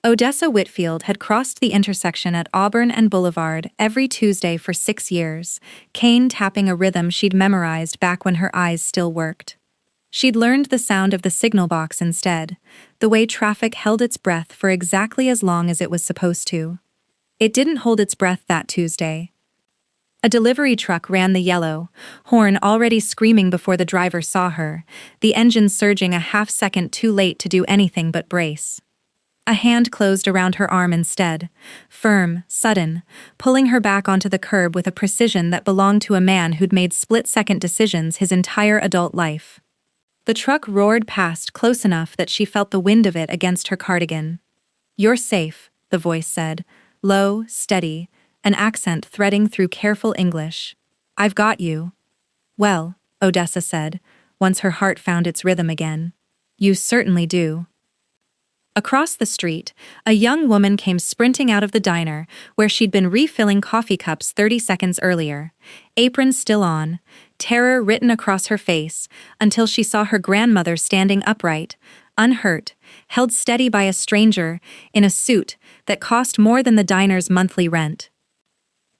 Odessa Whitfield had crossed the intersection at Auburn and Boulevard every Tuesday for 6 years, cane tapping a rhythm she'd memorized back when her eyes still worked. She'd learned the sound of the signal box instead, the way traffic held its breath for exactly as long as it was supposed to. It didn't hold its breath that Tuesday. A delivery truck ran the yellow, horn already screaming before the driver saw her, the engine surging a half-second too late to do anything but brace. A hand closed around her arm instead, firm, sudden, pulling her back onto the curb with a precision that belonged to a man who'd made split-second decisions his entire adult life. The truck roared past close enough that she felt the wind of it against her cardigan. "You're safe," the voice said, low, steady, an accent threading through careful English. "I've got you." "Well," Odessa said, once her heart found its rhythm again. "You certainly do." Across the street, a young woman came sprinting out of the diner, where she'd been refilling coffee cups 30 seconds earlier, apron still on, terror written across her face, until she saw her grandmother standing upright, unhurt, held steady by a stranger, in a suit that cost more than the diner's monthly rent.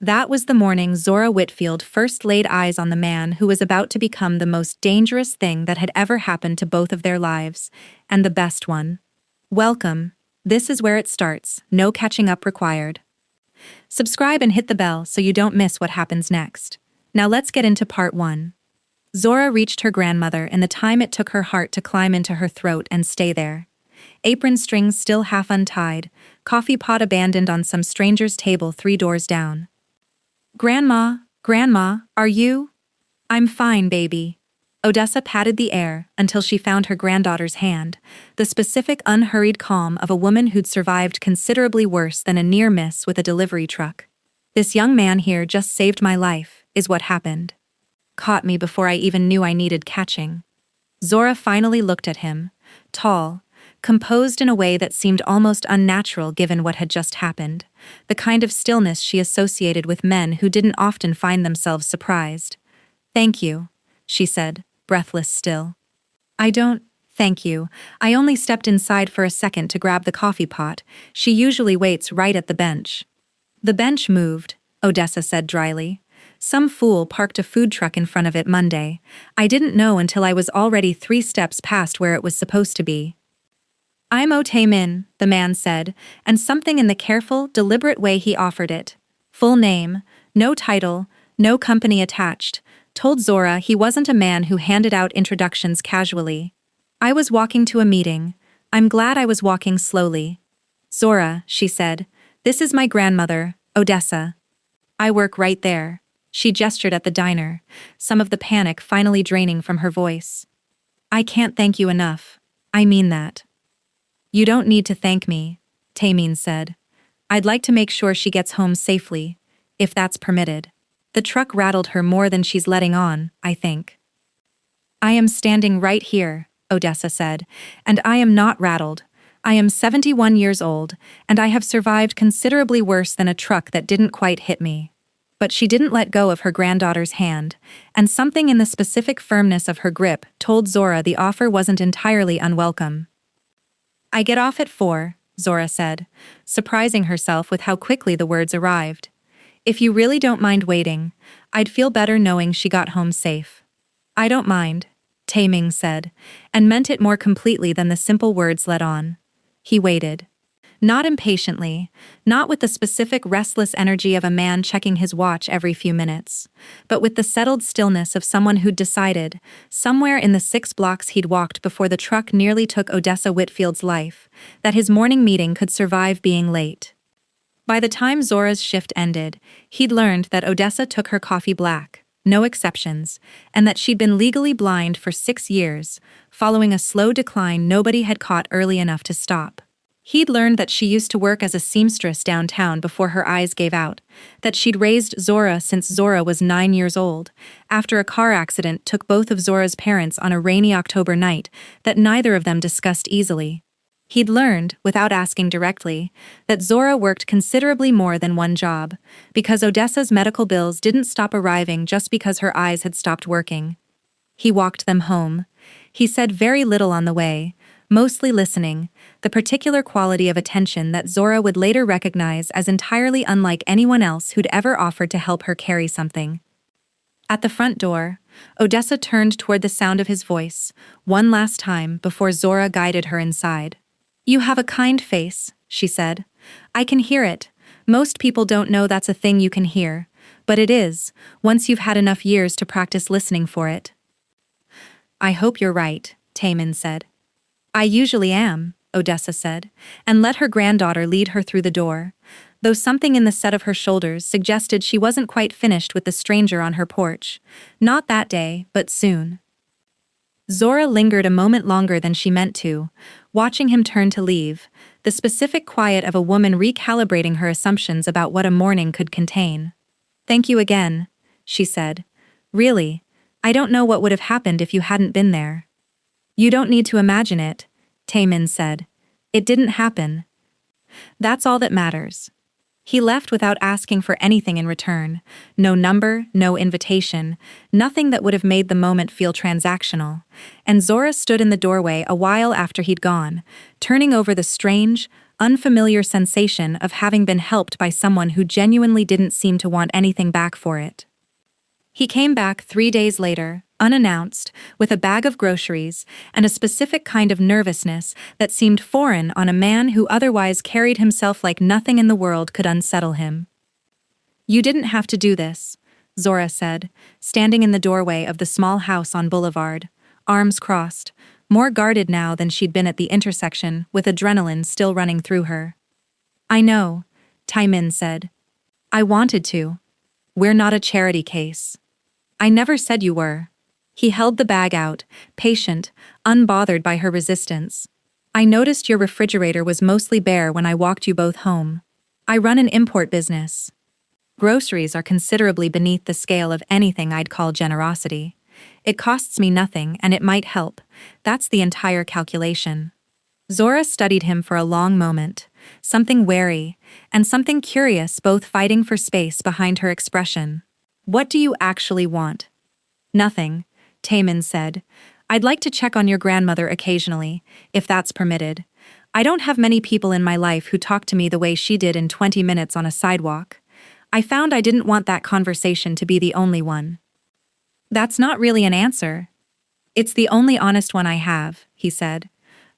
That was the morning Zora Whitfield first laid eyes on the man who was about to become the most dangerous thing that had ever happened to both of their lives, and the best one. Welcome. This is where it starts, no catching up required. Subscribe and hit the bell so you don't miss what happens next. Now let's get into part 1. Zora reached her grandmother in the time it took her heart to climb into her throat and stay there. Apron strings still half untied, coffee pot abandoned on some stranger's table 3 doors down. "Grandma, are you?" "I'm fine, baby." Odessa patted the air until she found her granddaughter's hand, the specific unhurried calm of a woman who'd survived considerably worse than a near miss with a delivery truck. "This young man here just saved my life, is what happened. Caught me before I even knew I needed catching." Zora finally looked at him, tall, composed in a way that seemed almost unnatural given what had just happened, the kind of stillness she associated with men who didn't often find themselves surprised. "Thank you," she said, breathless still. Thank you. I only stepped inside for a second to grab the coffee pot. She usually waits right at the bench." "The bench moved," Odessa said dryly. "Some fool parked a food truck in front of it Monday. I didn't know until I was already 3 steps past where it was supposed to be." "I'm Oh Tae-min," the man said, and something in the careful, deliberate way he offered it, full name, no title, no company attached, told Zora he wasn't a man who handed out introductions casually. "I was walking to a meeting. I'm glad I was walking slowly." "Zora," she said, "this is my grandmother, Odessa. I work right there." She gestured at the diner, some of the panic finally draining from her voice. "I can't thank you enough. I mean that." "You don't need to thank me," Tae-min said. "I'd like to make sure she gets home safely, if that's permitted. The truck rattled her more than she's letting on, I think." "I am standing right here," Odessa said, "and I am not rattled. I am 71 years old, and I have survived considerably worse than a truck that didn't quite hit me." But she didn't let go of her granddaughter's hand, and something in the specific firmness of her grip told Zora the offer wasn't entirely unwelcome. "I get off at 4, Zora said, surprising herself with how quickly the words arrived. "If you really don't mind waiting, I'd feel better knowing she got home safe." "I don't mind," Tae-min said, and meant it more completely than the simple words let on. He waited. Not impatiently, not with the specific restless energy of a man checking his watch every few minutes, but with the settled stillness of someone who'd decided, somewhere in the 6 blocks he'd walked before the truck nearly took Odessa Whitfield's life, that his morning meeting could survive being late. By the time Zora's shift ended, he'd learned that Odessa took her coffee black, no exceptions, and that she'd been legally blind for 6 years, following a slow decline nobody had caught early enough to stop. He'd learned that she used to work as a seamstress downtown before her eyes gave out, that she'd raised Zora since Zora was 9 years old, after a car accident took both of Zora's parents on a rainy October night that neither of them discussed easily. He'd learned, without asking directly, that Zora worked considerably more than one job, because Odessa's medical bills didn't stop arriving just because her eyes had stopped working. He walked them home. He said very little on the way, mostly listening, the particular quality of attention that Zora would later recognize as entirely unlike anyone else who'd ever offered to help her carry something. At the front door, Odessa turned toward the sound of his voice, one last time before Zora guided her inside. "You have a kind face," she said. "I can hear it. Most people don't know that's a thing you can hear, but it is, once you've had enough years to practice listening for it." "I hope you're right," Tae-min said. "I usually am," Odessa said, and let her granddaughter lead her through the door, though something in the set of her shoulders suggested she wasn't quite finished with the stranger on her porch. Not that day, but soon. Zora lingered a moment longer than she meant to, watching him turn to leave, the specific quiet of a woman recalibrating her assumptions about what a morning could contain. "Thank you again," she said. "Really, I don't know what would have happened if you hadn't been there." "You don't need to imagine it," Tae-min said. "It didn't happen. That's all that matters." He left without asking for anything in return. No number, no invitation, nothing that would have made the moment feel transactional. And Zora stood in the doorway a while after he'd gone, turning over the strange, unfamiliar sensation of having been helped by someone who genuinely didn't seem to want anything back for it. He came back 3 days later, unannounced, with a bag of groceries and a specific kind of nervousness that seemed foreign on a man who otherwise carried himself like nothing in the world could unsettle him. "You didn't have to do this," Zora said, standing in the doorway of the small house on Boulevard, arms crossed, more guarded now than she'd been at the intersection, with adrenaline still running through her. "I know," Tae-min said. "I wanted to. We're not a charity case." "I never said you were." He held the bag out, patient, unbothered by her resistance. "I noticed your refrigerator was mostly bare when I walked you both home. I run an import business. Groceries are considerably beneath the scale of anything I'd call generosity. It costs me nothing and it might help. That's the entire calculation." Zora studied him for a long moment, something wary, and something curious both fighting for space behind her expression. "What do you actually want?" "Nothing," Tae-min said. "I'd like to check on your grandmother occasionally, if that's permitted. I don't have many people in my life who talk to me the way she did in 20 minutes on a sidewalk. I found I didn't want that conversation to be the only one." "That's not really an answer." "It's the only honest one I have," he said.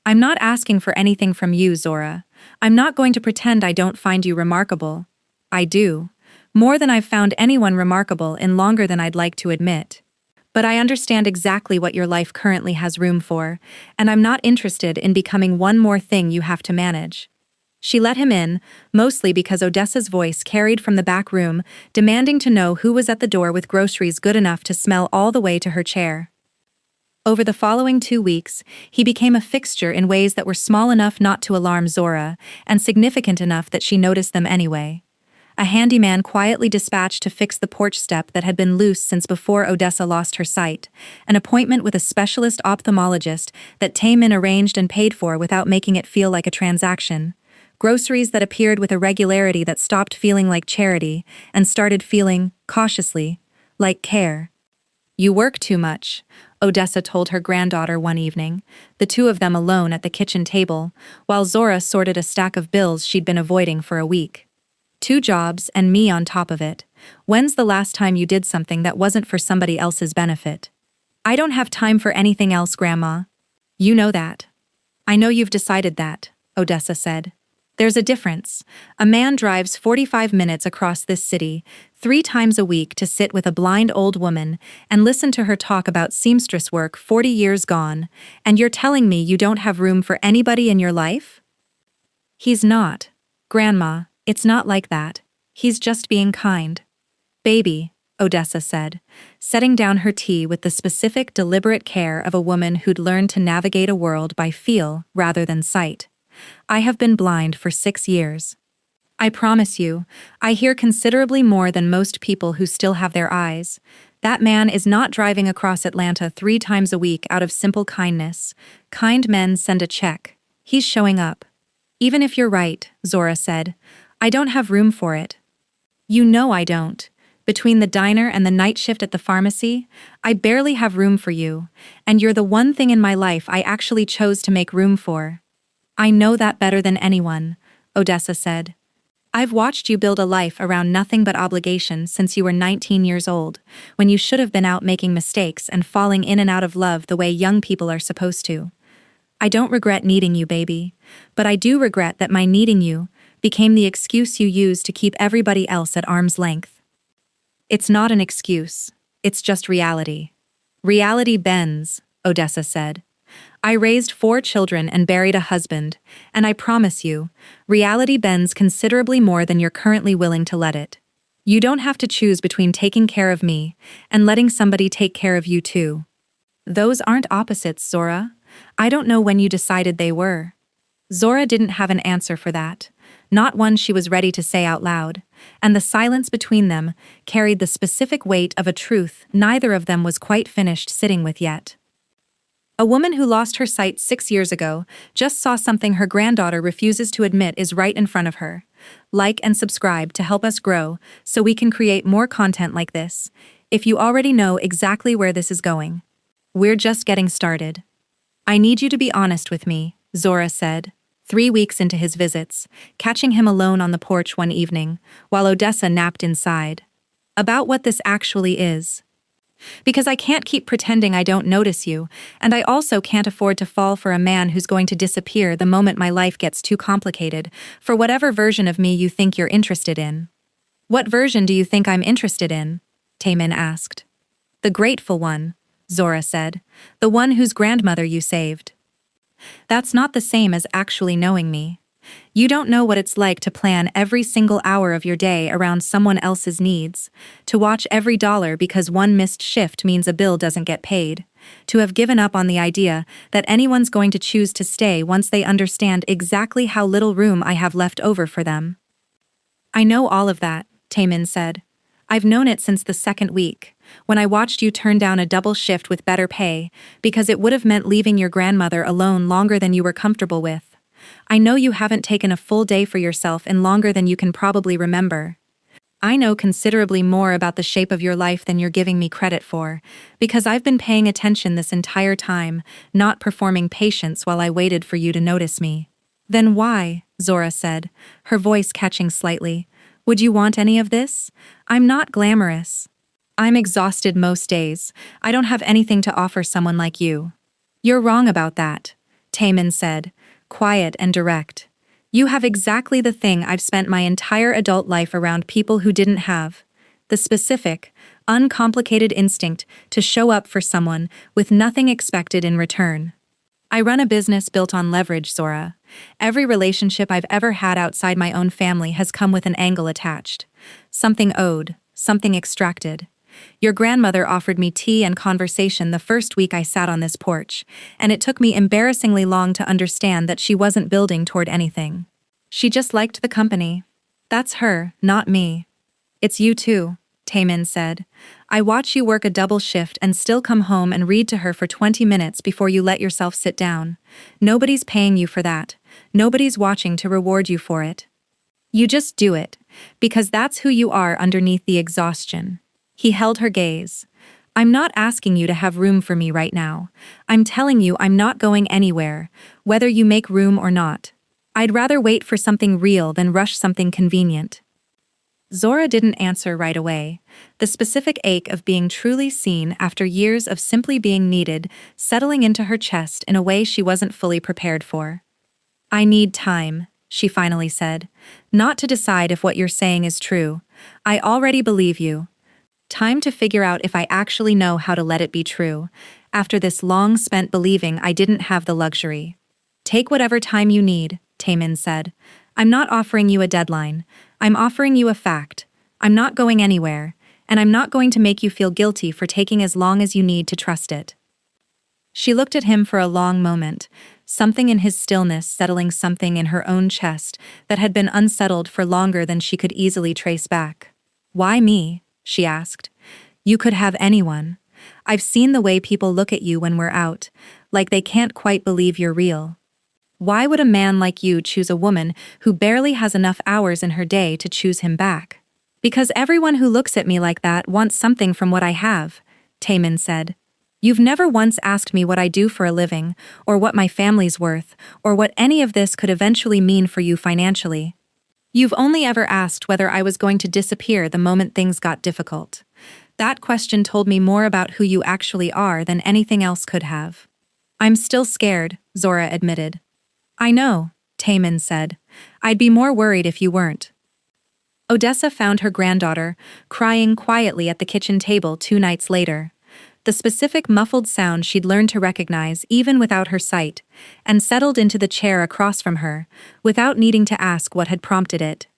"I'm not asking for anything from you, Zora. I'm not going to pretend I don't find you remarkable. I do. More than I've found anyone remarkable in longer than I'd like to admit. But I understand exactly what your life currently has room for, and I'm not interested in becoming one more thing you have to manage." She let him in, mostly because Odessa's voice carried from the back room, demanding to know who was at the door with groceries good enough to smell all the way to her chair. Over the following 2 weeks, he became a fixture in ways that were small enough not to alarm Zora, and significant enough that she noticed them anyway. A handyman quietly dispatched to fix the porch step that had been loose since before Odessa lost her sight, an appointment with a specialist ophthalmologist that Tae-min arranged and paid for without making it feel like a transaction, groceries that appeared with a regularity that stopped feeling like charity and started feeling, cautiously, like care. "You work too much," Odessa told her granddaughter one evening, the two of them alone at the kitchen table, while Zora sorted a stack of bills she'd been avoiding for a week. "2 jobs and me on top of it. When's the last time you did something that wasn't for somebody else's benefit?" "I don't have time for anything else, Grandma. You know that." "I know you've decided that," Odessa said. "There's a difference. A man drives 45 minutes across this city, 3 times a week to sit with a blind old woman and listen to her talk about seamstress work 40 years gone, and you're telling me you don't have room for anybody in your life?" "He's not. Grandma, it's not like that. He's just being kind." "Baby," Odessa said, setting down her tea with the specific, deliberate care of a woman who'd learned to navigate a world by feel rather than sight. "I have been blind for 6 years. I promise you, I hear considerably more than most people who still have their eyes. That man is not driving across Atlanta 3 times a week out of simple kindness. Kind men send a check. He's showing up." "Even if you're right," Zora said, "I don't have room for it." "You know I don't. Between the diner and the night shift at the pharmacy, I barely have room for you, and you're the one thing in my life I actually chose to make room for." I know that better than anyone, Odessa said. I've watched you build a life around nothing but obligation since you were 19 years old, when you should have been out making mistakes and falling in and out of love the way young people are supposed to. I don't regret needing you, baby, but I do regret that my needing you became the excuse you used to keep everybody else at arm's length. It's not an excuse, it's just reality. Reality bends, Odessa said. I raised 4 children and buried a husband, and I promise you, reality bends considerably more than you're currently willing to let it. You don't have to choose between taking care of me and letting somebody take care of you too. Those aren't opposites, Zora. I don't know when you decided they were. Zora didn't have an answer for that, not one she was ready to say out loud, and the silence between them carried the specific weight of a truth neither of them was quite finished sitting with yet. A woman who lost her sight 6 years ago just saw something her granddaughter refuses to admit is right in front of her. Like and subscribe to help us grow so we can create more content like this, if you already know exactly where this is going. We're just getting started. I need you to be honest with me, Zora said, 3 weeks into his visits, catching him alone on the porch one evening, while Odessa napped inside. About what this actually is. Because I can't keep pretending I don't notice you, and I also can't afford to fall for a man who's going to disappear the moment my life gets too complicated, for whatever version of me you think you're interested in. What version do you think I'm interested in? Tae-min asked. The grateful one, Zora said, the one whose grandmother you saved. That's not the same as actually knowing me. You don't know what it's like to plan every single hour of your day around someone else's needs, to watch every dollar because one missed shift means a bill doesn't get paid, to have given up on the idea that anyone's going to choose to stay once they understand exactly how little room I have left over for them. I know all of that, Tae-min said. I've known it since the 2nd week, when I watched you turn down a double shift with better pay, because it would have meant leaving your grandmother alone longer than you were comfortable with. I know you haven't taken a full day for yourself in longer than you can probably remember. I know considerably more about the shape of your life than you're giving me credit for, because I've been paying attention this entire time, not performing patience while I waited for you to notice me. Then why, Zora said, her voice catching slightly, would you want any of this? I'm not glamorous. I'm exhausted most days. I don't have anything to offer someone like you. You're wrong about that, Tae-min said, quiet and direct. You have exactly the thing I've spent my entire adult life around people who didn't have. The specific, uncomplicated instinct to show up for someone with nothing expected in return. I run a business built on leverage, Zora. Every relationship I've ever had outside my own family has come with an angle attached. Something owed, something extracted. Your grandmother offered me tea and conversation the first week I sat on this porch, and it took me embarrassingly long to understand that she wasn't building toward anything. She just liked the company. That's her, not me. It's you too, Tae-min said. I watch you work a double shift and still come home and read to her for 20 minutes before you let yourself sit down. Nobody's paying you for that. Nobody's watching to reward you for it. You just do it, because that's who you are underneath the exhaustion. He held her gaze. I'm not asking you to have room for me right now. I'm telling you I'm not going anywhere, whether you make room or not. I'd rather wait for something real than rush something convenient. Zora didn't answer right away. The specific ache of being truly seen after years of simply being needed settling into her chest in a way she wasn't fully prepared for. I need time, she finally said. Not to decide if what you're saying is true. I already believe you. Time to figure out if I actually know how to let it be true, after this long spent believing I didn't have the luxury. Take whatever time you need, Tae-min said. I'm not offering you a deadline. I'm offering you a fact. I'm not going anywhere, and I'm not going to make you feel guilty for taking as long as you need to trust it. She looked at him for a long moment, something in his stillness settling something in her own chest that had been unsettled for longer than she could easily trace back. Why me? She asked. You could have anyone. I've seen the way people look at you when we're out, like they can't quite believe you're real. Why would a man like you choose a woman who barely has enough hours in her day to choose him back? Because everyone who looks at me like that wants something from what I have, Tae-min said. You've never once asked me what I do for a living, or what my family's worth, or what any of this could eventually mean for you financially. You've only ever asked whether I was going to disappear the moment things got difficult. That question told me more about who you actually are than anything else could have. I'm still scared, Zora admitted. I know, Tae-min said. I'd be more worried if you weren't. Odessa found her granddaughter, crying quietly at the kitchen table 2 nights later. The specific muffled sound she'd learned to recognize even without her sight, and settled into the chair across from her, without needing to ask what had prompted it.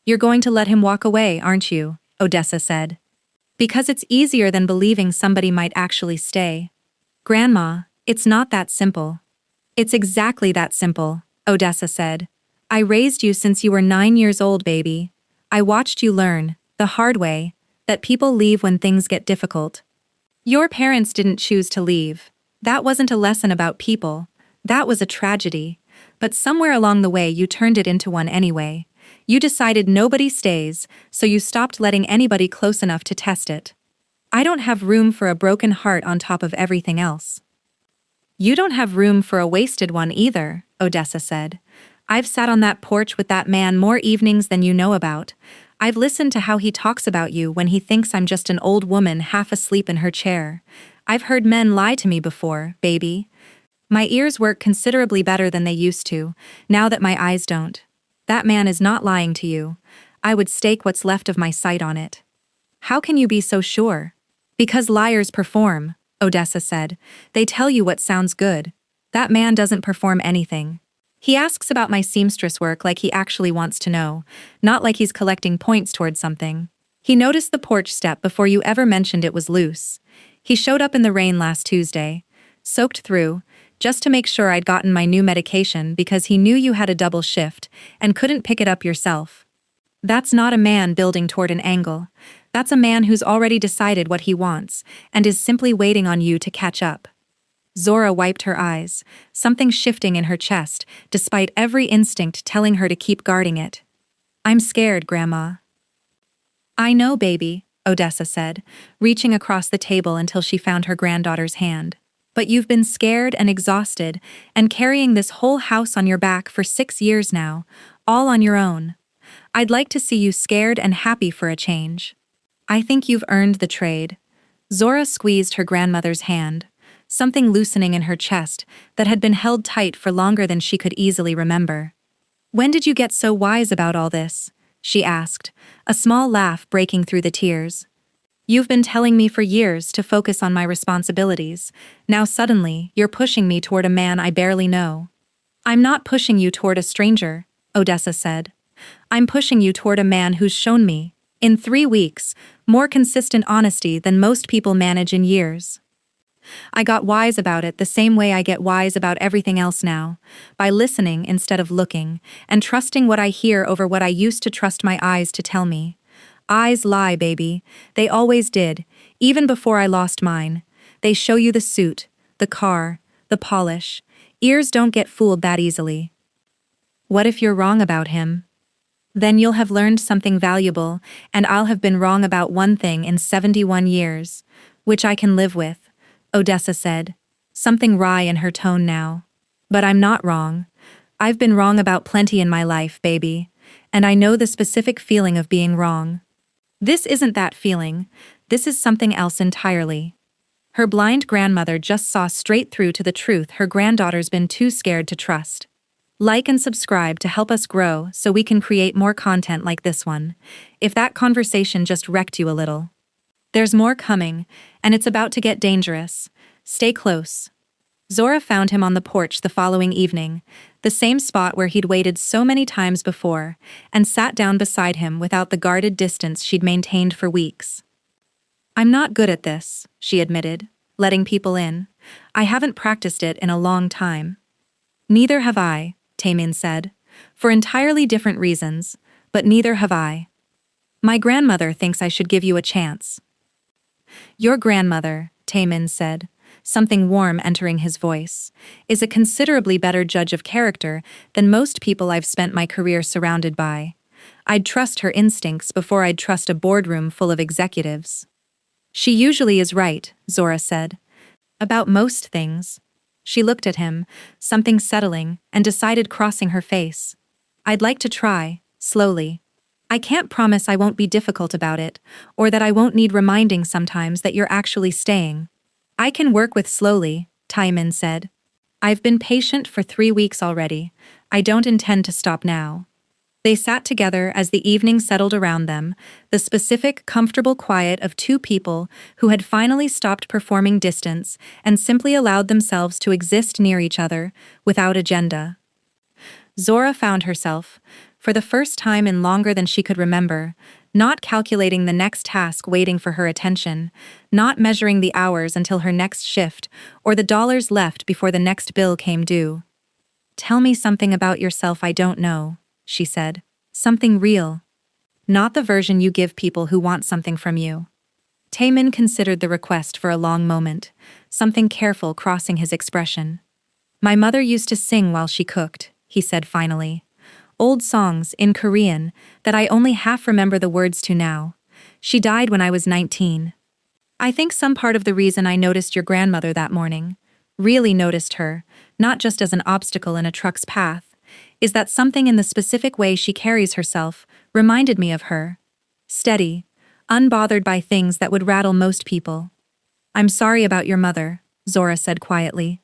You're going to let him walk away, aren't you? Odessa said. Because it's easier than believing somebody might actually stay. Grandma, it's not that simple. It's exactly that simple, Odessa said. I raised you since you were 9 years old, baby. I watched you learn, the hard way, that people leave when things get difficult. Your parents didn't choose to leave. That wasn't a lesson about people. That was a tragedy. But somewhere along the way you turned it into one anyway. You decided nobody stays, so you stopped letting anybody close enough to test it. I don't have room for a broken heart on top of everything else. You don't have room for a wasted one either, Odessa said. I've sat on that porch with that man more evenings than you know about. I've listened to how he talks about you when he thinks I'm just an old woman half asleep in her chair. I've heard men lie to me before, baby. My ears work considerably better than they used to, now that my eyes don't. That man is not lying to you. I would stake what's left of my sight on it. How can you be so sure? Because liars perform, Odessa said. They tell you what sounds good. That man doesn't perform anything. He asks about my seamstress work like he actually wants to know, not like he's collecting points towards something. He noticed the porch step before you ever mentioned it was loose. He showed up in the rain last Tuesday, soaked through, just to make sure I'd gotten my new medication because he knew you had a double shift and couldn't pick it up yourself. That's not a man building toward an angle. That's a man who's already decided what he wants and is simply waiting on you to catch up. Zora wiped her eyes, something shifting in her chest, despite every instinct telling her to keep guarding it. I'm scared, Grandma. I know, baby, Odessa said, reaching across the table until she found her granddaughter's hand. But you've been scared and exhausted and carrying this whole house on your back for 6 years now, all on your own. I'd like to see you scared and happy for a change. I think you've earned the trade. Zora squeezed her grandmother's hand, something loosening in her chest that had been held tight for longer than she could easily remember. When did you get so wise about all this? She asked, a small laugh breaking through the tears. You've been telling me for years to focus on my responsibilities. Now suddenly, you're pushing me toward a man I barely know. I'm not pushing you toward a stranger, Odessa said. I'm pushing you toward a man who's shown me, in 3 weeks, more consistent honesty than most people manage in years. I got wise about it the same way I get wise about everything else now, by listening instead of looking, and trusting what I hear over what I used to trust my eyes to tell me. Eyes lie, baby. They always did, even before I lost mine. They show you the suit, the car, the polish. Ears don't get fooled that easily. What if you're wrong about him? Then you'll have learned something valuable, and I'll have been wrong about one thing in 71 years, which I can live with. Odessa said, something wry in her tone now. But I'm not wrong. I've been wrong about plenty in my life, baby, and I know the specific feeling of being wrong. This isn't that feeling. This is something else entirely. Her blind grandmother just saw straight through to the truth her granddaughter's been too scared to trust. Like and subscribe to help us grow so we can create more content like this one, if that conversation just wrecked you a little. There's more coming, and it's about to get dangerous. Stay close. Zora found him on the porch the following evening, the same spot where he'd waited so many times before, and sat down beside him without the guarded distance she'd maintained for weeks. I'm not good at this, she admitted, letting people in. I haven't practiced it in a long time. Neither have I, Tae-min said, for entirely different reasons, but neither have I. My grandmother thinks I should give you a chance. Your grandmother, Tae-min said, something warm entering his voice, is a considerably better judge of character than most people I've spent my career surrounded by. I'd trust her instincts before I'd trust a boardroom full of executives. She usually is right, Zora said. About most things. She looked at him, something settling, and decided, crossing her face. I'd like to try, slowly. I can't promise I won't be difficult about it, or that I won't need reminding sometimes that you're actually staying. I can work with slowly, Oh Tae-min said. I've been patient for 3 weeks already. I don't intend to stop now. They sat together as the evening settled around them, the specific, comfortable quiet of two people who had finally stopped performing distance and simply allowed themselves to exist near each other, without agenda. Zora found herself, for the first time in longer than she could remember, not calculating the next task waiting for her attention, not measuring the hours until her next shift, or the dollars left before the next bill came due. Tell me something about yourself I don't know, she said. Something real. Not the version you give people who want something from you. Tae-min considered the request for a long moment, something careful crossing his expression. My mother used to sing while she cooked, he said finally. Old songs, in Korean, that I only half remember the words to now. She died when I was 19. I think some part of the reason I noticed your grandmother that morning, really noticed her, not just as an obstacle in a truck's path, is that something in the specific way she carries herself reminded me of her. Steady, unbothered by things that would rattle most people. I'm sorry about your mother, Zora said quietly.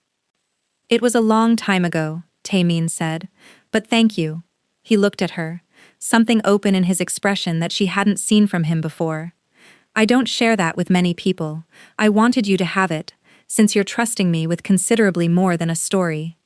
It was a long time ago, Tae-min said, but thank you. He looked at her, something open in his expression that she hadn't seen from him before. I don't share that with many people. I wanted you to have it, since you're trusting me with considerably more than a story.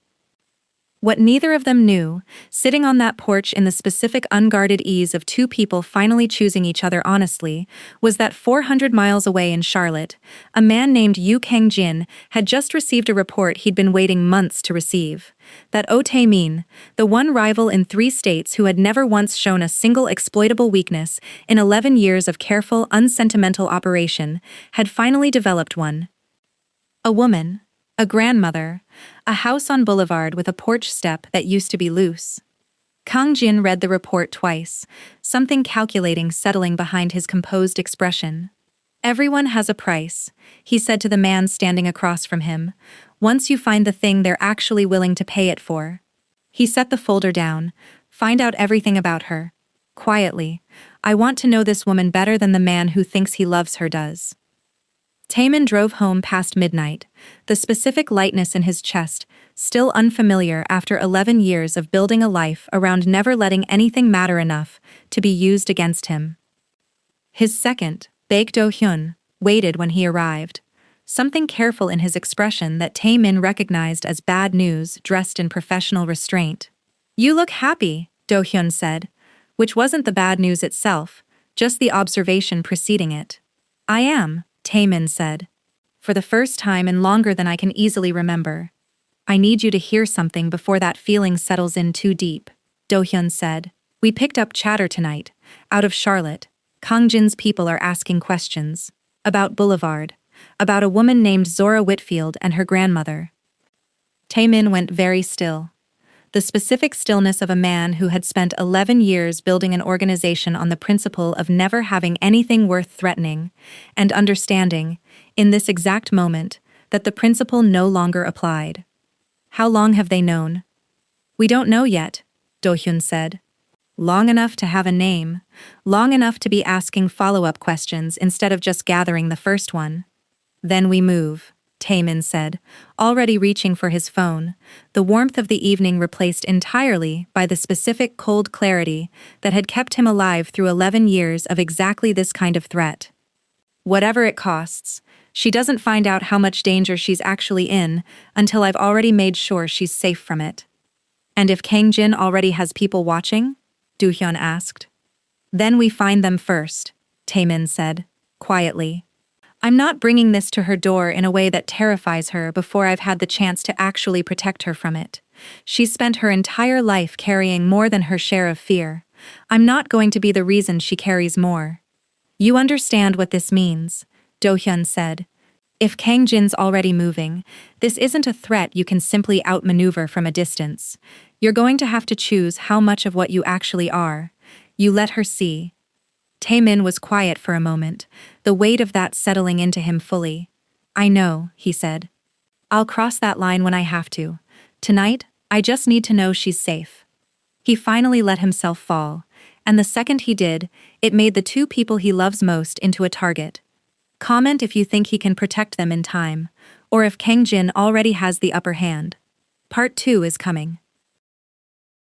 What neither of them knew, sitting on that porch in the specific unguarded ease of two people finally choosing each other honestly, was that 400 miles away in Charlotte, a man named Yoo Kang-jin had just received a report he'd been waiting months to receive. That Oh Tae-min, the one rival in 3 states who had never once shown a single exploitable weakness in 11 years of careful, unsentimental operation, had finally developed one. A woman. A grandmother, a house on Boulevard with a porch step that used to be loose. Kang Jin read the report twice, something calculating settling behind his composed expression. Everyone has a price, he said to the man standing across from him, once you find the thing they're actually willing to pay it for. He set the folder down, find out everything about her. Quietly, I want to know this woman better than the man who thinks he loves her does. Tae-min drove home past midnight, the specific lightness in his chest, still unfamiliar after 11 years of building a life around never letting anything matter enough to be used against him. His second, Baek Do-hyun, waited when he arrived, something careful in his expression that Tae-min recognized as bad news dressed in professional restraint. You look happy, Do-hyun said, which wasn't the bad news itself, just the observation preceding it. I am, Tae-min said. For the first time in longer than I can easily remember. I need you to hear something before that feeling settles in too deep, Do-hyun said. We picked up chatter tonight, out of Charlotte. Kang Jin's people are asking questions. About Boulevard. About a woman named Zora Whitfield and her grandmother. Tae-min went very still. The specific stillness of a man who had spent 11 years building an organization on the principle of never having anything worth threatening, and understanding, in this exact moment, that the principle no longer applied. How long have they known? We don't know yet, Do-hyun said. Long enough to have a name, long enough to be asking follow-up questions instead of just gathering the first one. Then we move. Tae-min said, already reaching for his phone, the warmth of the evening replaced entirely by the specific cold clarity that had kept him alive through 11 years of exactly this kind of threat. Whatever it costs, she doesn't find out how much danger she's actually in until I've already made sure she's safe from it. And if Kang Jin already has people watching? Do-hyun asked. Then we find them first, Tae-min said, quietly. I'm not bringing this to her door in a way that terrifies her before I've had the chance to actually protect her from it. She's spent her entire life carrying more than her share of fear. I'm not going to be the reason she carries more. You understand what this means, Do-hyun said. If Kang Jin's already moving, this isn't a threat you can simply outmaneuver from a distance. You're going to have to choose how much of what you actually are. You let her see. Tae-min was quiet for a moment, the weight of that settling into him fully. I know, he said. I'll cross that line when I have to. Tonight, I just need to know she's safe. He finally let himself fall, and the second he did, it made the two people he loves most into a target. Comment if you think he can protect them in time, or if Kang Jin already has the upper hand. Part 2 is coming.